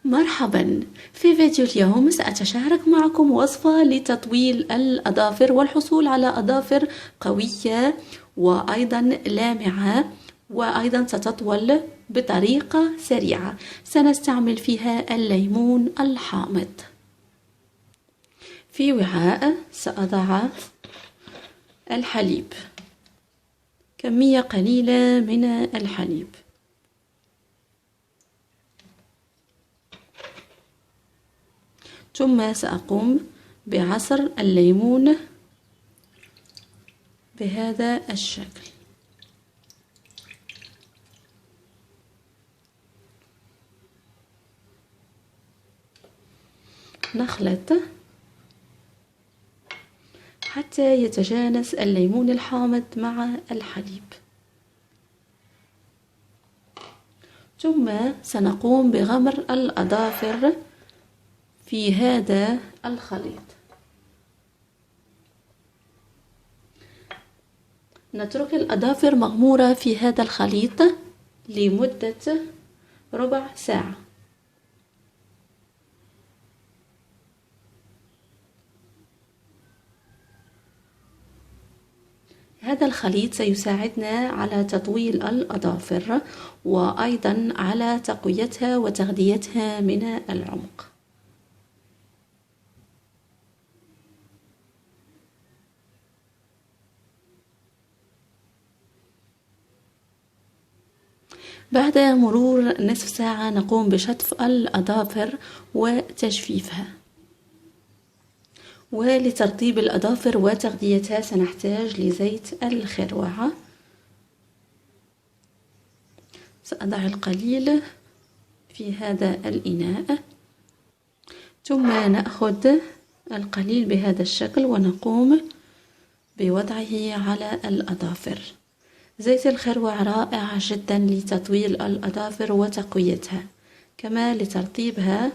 مرحبا. في فيديو اليوم سأتشارك معكم وصفة لتطويل الأظافر والحصول على أظافر قوية وأيضا لامعة، وأيضا ستطول بطريقة سريعة. سنستعمل فيها الليمون الحامض. في وعاء سأضع الحليب، كمية قليلة من الحليب، ثم سأقوم بعصر الليمون بهذا الشكل. نخلط حتى يتجانس الليمون الحامض مع الحليب، ثم سنقوم بغمر الأظافر في هذا الخليط. نترك الأظافر مغمورة في هذا الخليط لمدة ربع ساعة. هذا الخليط سيساعدنا على تطويل الأظافر وأيضا على تقويتها وتغذيتها من العمق. بعد مرور نصف ساعة نقوم بشطف الأظافر وتجفيفها. ولترطيب الأظافر وتغذيتها سنحتاج لزيت الخروع. سأضع القليل في هذا الإناء، ثم نأخذ القليل بهذا الشكل ونقوم بوضعه على الأظافر. زيت الخروع رائع جدا لتطويل الأظافر وتقويتها، كما لترطيبها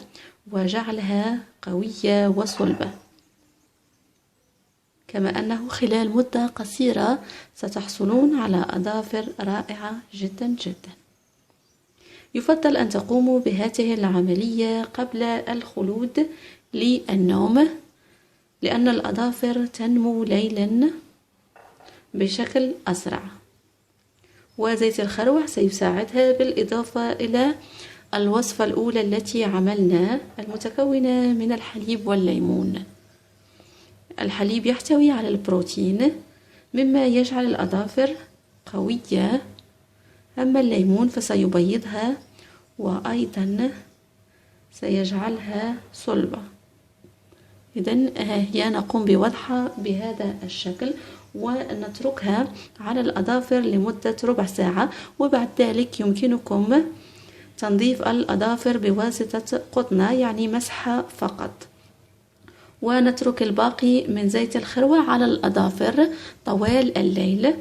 وجعلها قوية وصلبة، كما أنه خلال مدة قصيرة ستحصلون على أظافر رائعة جدا جدا. يفضل أن تقوموا بهذه العملية قبل الخلود للنوم، لأن الأظافر تنمو ليلا بشكل أسرع، وزيت الخروع سيساعدها بالإضافة إلى الوصفة الأولى التي عملنا المتكونة من الحليب والليمون. الحليب يحتوي على البروتين مما يجعل الأظافر قوية، أما الليمون فسيبيضها وأيضا سيجعلها صلبة. إذن هي نقوم بوضعها بهذا الشكل ونتركها على الأظافر لمدة ربع ساعة، وبعد ذلك يمكنكم تنظيف الأظافر بواسطة قطنة، يعني مسحة فقط، ونترك الباقي من زيت الخروع على الأظافر طوال الليل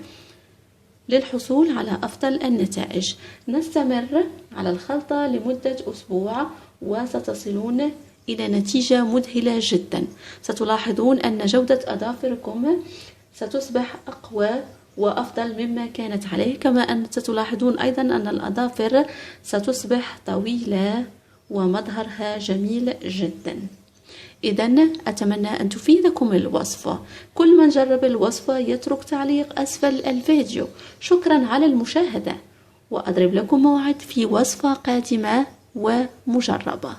للحصول على أفضل النتائج. نستمر على الخلطة لمدة أسبوع وستصلون إلى نتيجة مذهلة جدا. ستلاحظون أن جودة أظافركم ستصبح أقوى وأفضل مما كانت عليه، كما أن ستلاحظون أيضا أن الأظافر ستصبح طويلة ومظهرها جميل جدا. إذن أتمنى أن تفيدكم الوصفة. كل من جرب الوصفة يترك تعليق أسفل الفيديو. شكرا على المشاهدة، وأضرب لكم موعد في وصفة قادمة ومجربة.